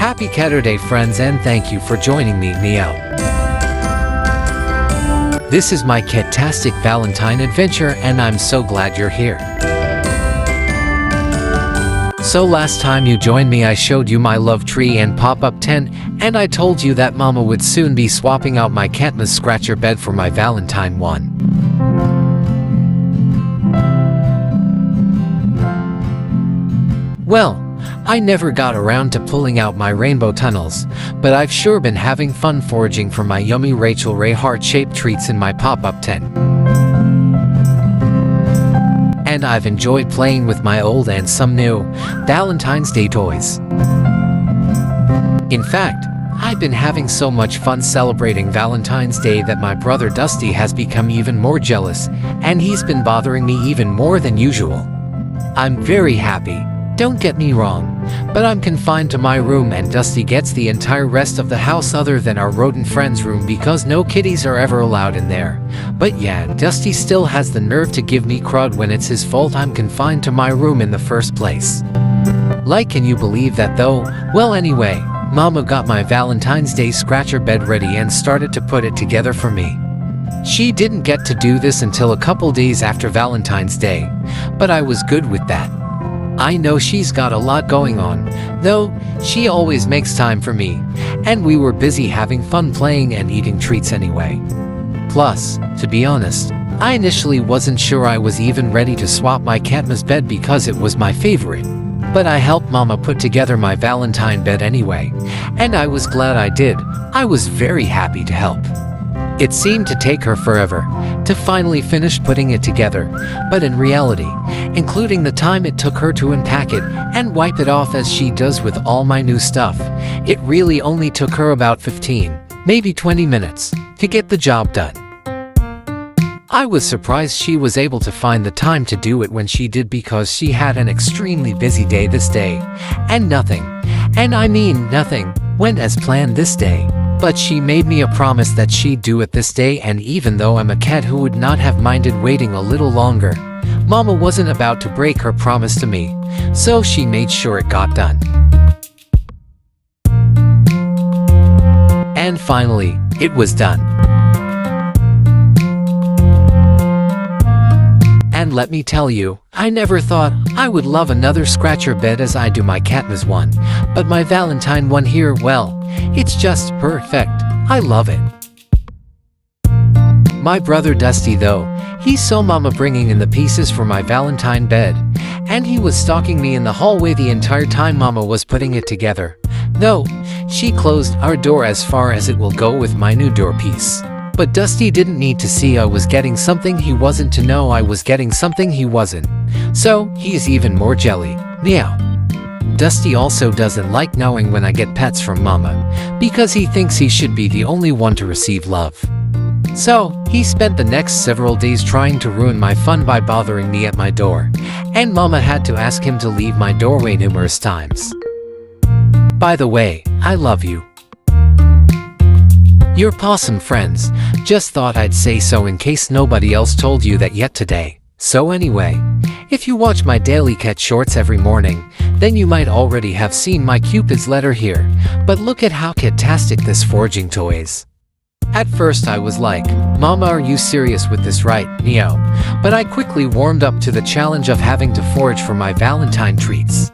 Happy Caturday, friends, and thank you for joining me, MEOW. This is my CatTastic Valentine adventure, and I'm so glad you're here. So last time you joined me, I showed you my love tree and pop-up tent, and I told you that Mama would soon be swapping out my Katniss scratcher bed for my Valentine one. Well, I never got around to pulling out my rainbow tunnels, but I've sure been having fun foraging for my yummy Rachel Ray heart-shaped treats in my pop-up tent. And I've enjoyed playing with my old and some new Valentine's Day toys. In fact, I've been having so much fun celebrating Valentine's Day that my brother Dusty has become even more jealous, and he's been bothering me even more than usual. I'm very happy. Don't get me wrong, but I'm confined to my room and Dusty gets the entire rest of the house other than our rodent friend's room because no kitties are ever allowed in there. But yeah, Dusty still has the nerve to give me crud when it's his fault I'm confined to my room in the first place. Like, can you believe that though? Well, anyway, Mama got my Valentine's Day scratcher bed ready and started to put it together for me. She didn't get to do this until a couple days after Valentine's Day, but I was good with that. I know she's got a lot going on, though she always makes time for me, and we were busy having fun playing and eating treats anyway. Plus, to be honest, I initially wasn't sure I was even ready to swap my Katniss bed because it was my favorite. But I helped Mama put together my Valentine bed anyway, and I was glad I did. I was very happy to help. It seemed to take her forever to finally finish putting it together, but in reality, including the time it took her to unpack it and wipe it off as she does with all my new stuff, it really only took her about 15, maybe 20 minutes to get the job done. I was surprised she was able to find the time to do it when she did because she had an extremely busy day this day, and nothing, and I mean nothing, went as planned this day. But she made me a promise that she'd do it this day, and even though I'm a cat who would not have minded waiting a little longer, Mama wasn't about to break her promise to me, so she made sure it got done. And finally, it was done. And let me tell you, I never thought I would love another scratcher bed as I do my Katniss one, but my Valentine one here, well, it's just perfect. I love it. My brother Dusty though, he saw Mama bringing in the pieces for my Valentine bed, and he was stalking me in the hallway the entire time Mama was putting it together. Though, she closed our door as far as it will go with my new door piece. But Dusty didn't need to see I was getting something he wasn't to know I was getting something he wasn't. So, he's even more jelly. Meow. Dusty also doesn't like knowing when I get pets from Mama, because he thinks he should be the only one to receive love. So, he spent the next several days trying to ruin my fun by bothering me at my door, and Mama had to ask him to leave my doorway numerous times. By the way, I love you. Your possum friends, just thought I'd say so in case nobody else told you that yet today. So anyway, if you watch my daily cat shorts every morning, then you might already have seen my Cupid's letter here, but look at how CatTastic this foraging toy is. At first I was like, Mama, are you serious with this, right? MEOW. But I quickly warmed up to the challenge of having to forage for my Valentine treats.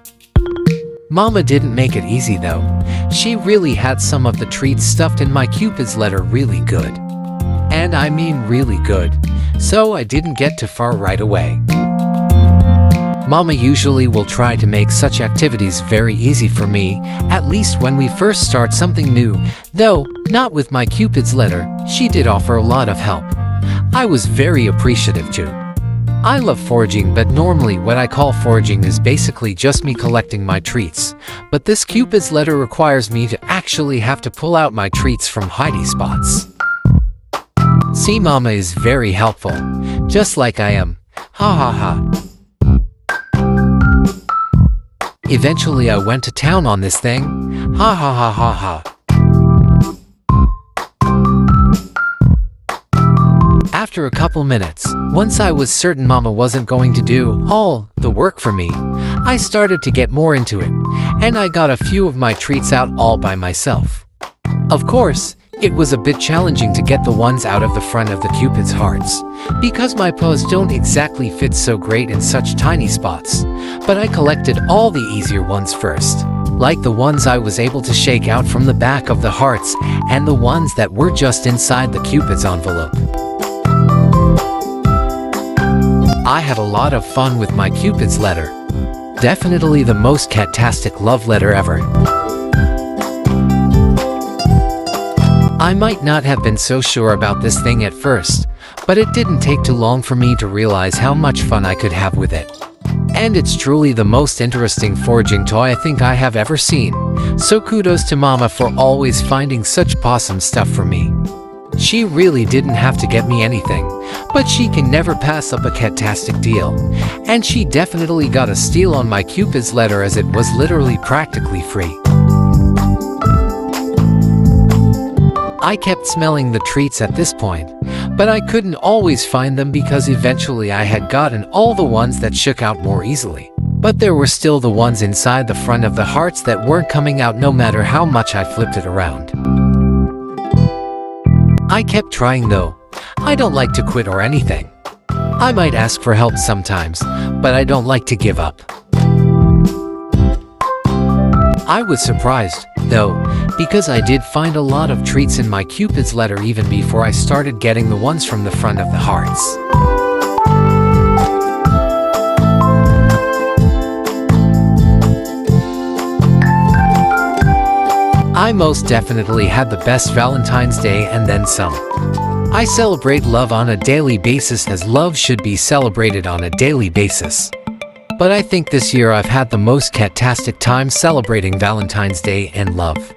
Mama didn't make it easy though. She really had some of the treats stuffed in my Cupid's letter really good. And I mean really good. So I didn't get too far right away. Mama usually will try to make such activities very easy for me, at least when we first start something new, though not with my Cupid's letter. She did offer a lot of help. I was very appreciative too. I love foraging, but normally what I call foraging is basically just me collecting my treats. But this Cupid's letter requires me to actually have to pull out my treats from hidey spots. See, Mama is very helpful, just like I am. Ha ha ha. Eventually I went to town on this thing. Ha ha ha ha ha. After a couple minutes, once I was certain Mama wasn't going to do all the work for me, I started to get more into it, and I got a few of my treats out all by myself. Of course, it was a bit challenging to get the ones out of the front of the Cupid's hearts, because my paws don't exactly fit so great in such tiny spots, but I collected all the easier ones first, like the ones I was able to shake out from the back of the hearts and the ones that were just inside the Cupid's envelope. I had a lot of fun with my Cupid's letter. Definitely the most CatTastic love letter ever. I might not have been so sure about this thing at first, but it didn't take too long for me to realize how much fun I could have with it. And it's truly the most interesting foraging toy I think I have ever seen, so kudos to Mama for always finding such awesome stuff for me. She really didn't have to get me anything, but she can never pass up a CatTastic deal, and she definitely got a steal on my Cupid's letter as it was literally practically free. I kept smelling the treats at this point, but I couldn't always find them because eventually I had gotten all the ones that shook out more easily. But there were still the ones inside the front of the hearts that weren't coming out no matter how much I flipped it around. I kept trying though. I don't like to quit or anything. I might ask for help sometimes, but I don't like to give up. I was surprised, though, because I did find a lot of treats in my Cupid's letter even before I started getting the ones from the front of the hearts. I most definitely had the best Valentine's Day and then some. I celebrate love on a daily basis as love should be celebrated on a daily basis. But I think this year I've had the most CatTastic time celebrating Valentine's Day and love.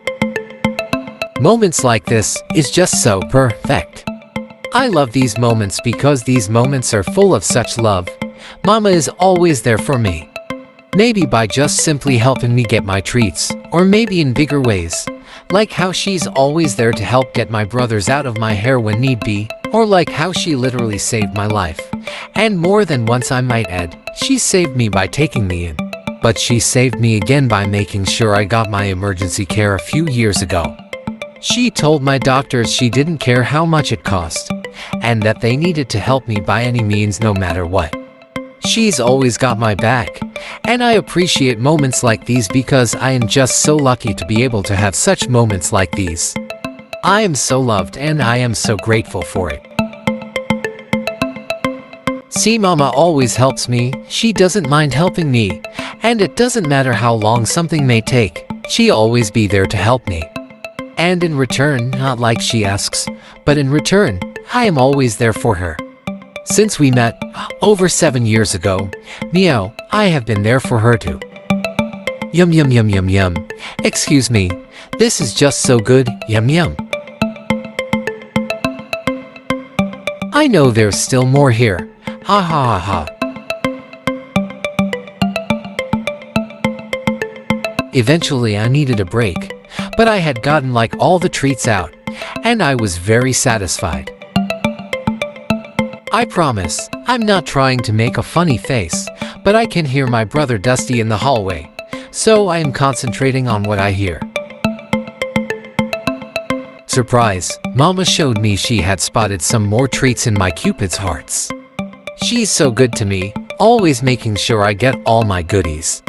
Moments like this is just so perfect. I love these moments because these moments are full of such love. Mama is always there for me. Maybe by just simply helping me get my treats, or maybe in bigger ways, like how she's always there to help get my brothers out of my hair when need be, or like how she literally saved my life. And more than once I might add, she saved me by taking me in. But she saved me again by making sure I got my emergency care a few years ago. She told my doctors she didn't care how much it cost, and that they needed to help me by any means no matter what. She's always got my back, and I appreciate moments like these because I am just so lucky to be able to have such moments like these. I am so loved and I am so grateful for it. See, Mama always helps me, she doesn't mind helping me, and it doesn't matter how long something may take, she always be there to help me. And in return, not like she asks, but in return, I am always there for her. Since we met, over 7 years ago, MEOW, I have been there for her too. Yum yum yum yum yum. Excuse me, this is just so good, yum yum. I know there's still more here, ha ha ha ha. Eventually I needed a break, but I had gotten like all the treats out, and I was very satisfied. I promise, I'm not trying to make a funny face, but I can hear my brother Dusty in the hallway, so I am concentrating on what I hear. Surprise, Mama showed me she had spotted some more treats in my Cupid's hearts. She's so good to me, always making sure I get all my goodies.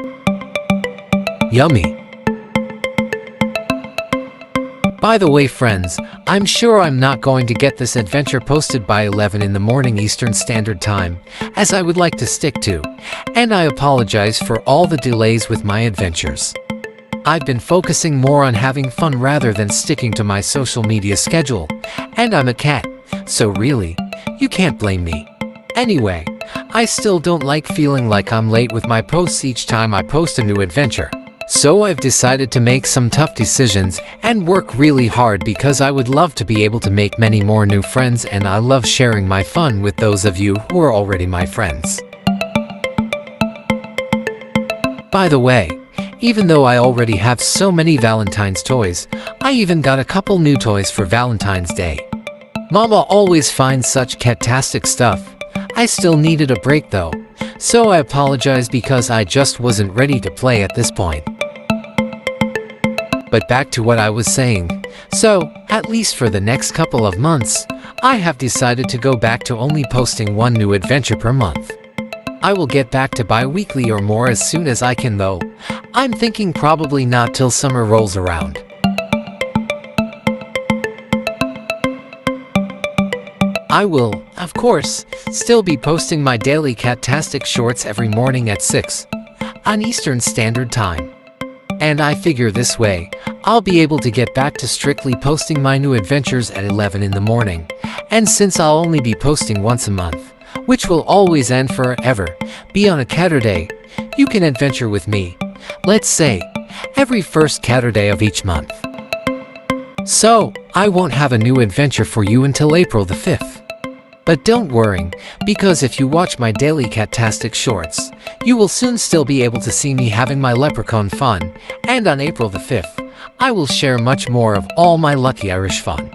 Yummy. By the way, friends, I'm sure I'm not going to get this adventure posted by 11 in the morning Eastern Standard Time, as I would like to stick to, and I apologize for all the delays with my adventures. I've been focusing more on having fun rather than sticking to my social media schedule, and I'm a cat, so really, you can't blame me. Anyway, I still don't like feeling like I'm late with my posts each time I post a new adventure. So I've decided to make some tough decisions and work really hard because I would love to be able to make many more new friends, and I love sharing my fun with those of you who are already my friends. By the way, even though I already have so many Valentine's toys, I even got a couple new toys for Valentine's Day. Mama always finds such CatTastic stuff, I still needed a break though, so I apologize because I just wasn't ready to play at this point. But back to what I was saying. So, at least for the next couple of months, I have decided to go back to only posting one new adventure per month. I will get back to bi-weekly or more as soon as I can though. I'm thinking probably not till summer rolls around. I will, of course, still be posting my daily CatTastic shorts every morning at 6 on Eastern Standard Time. And I figure this way, I'll be able to get back to strictly posting my new adventures at 11 in the morning. And since I'll only be posting once a month, which will always and forever be on a Caturday, you can adventure with me, let's say, every first Caturday of each month. So, I won't have a new adventure for you until April the 5th. But don't worry, because if you watch my daily CatTastic shorts, you will soon still be able to see me having my leprechaun fun, and on April the 5th, I will share much more of all my lucky Irish fun.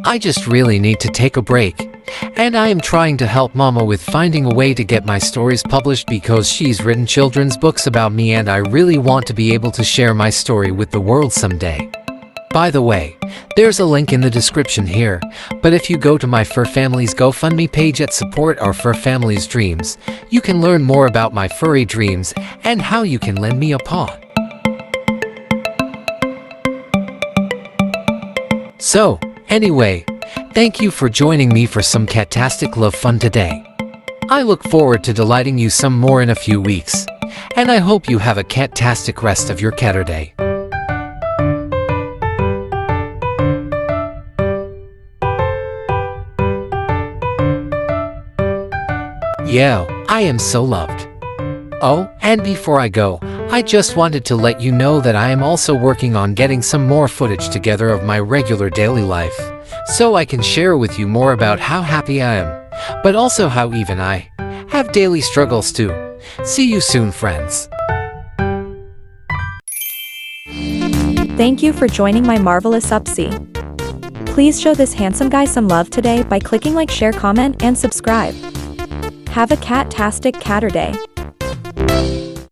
I just really need to take a break, and I am trying to help Mama with finding a way to get my stories published because she's written children's books about me and I really want to be able to share my story with the world someday. By the way, there's a link in the description here, but if you go to my FurFamily's GoFundMe page at Support Our FurFamily's Dreams, you can learn more about my furry dreams and how you can lend me a paw. So, anyway, thank you for joining me for some CatTastic love fun today. I look forward to delighting you some more in a few weeks, and I hope you have a CatTastic rest of your Caturday. Yeah, I am so loved. Oh, and before I go, I just wanted to let you know that I am also working on getting some more footage together of my regular daily life, so I can share with you more about how happy I am, but also how even I have daily struggles too. See you soon, friends. Thank you for joining my marvelous Upsy. Please show this handsome guy some love today by clicking like, share, comment, and subscribe. Have a CatTastic Caturday.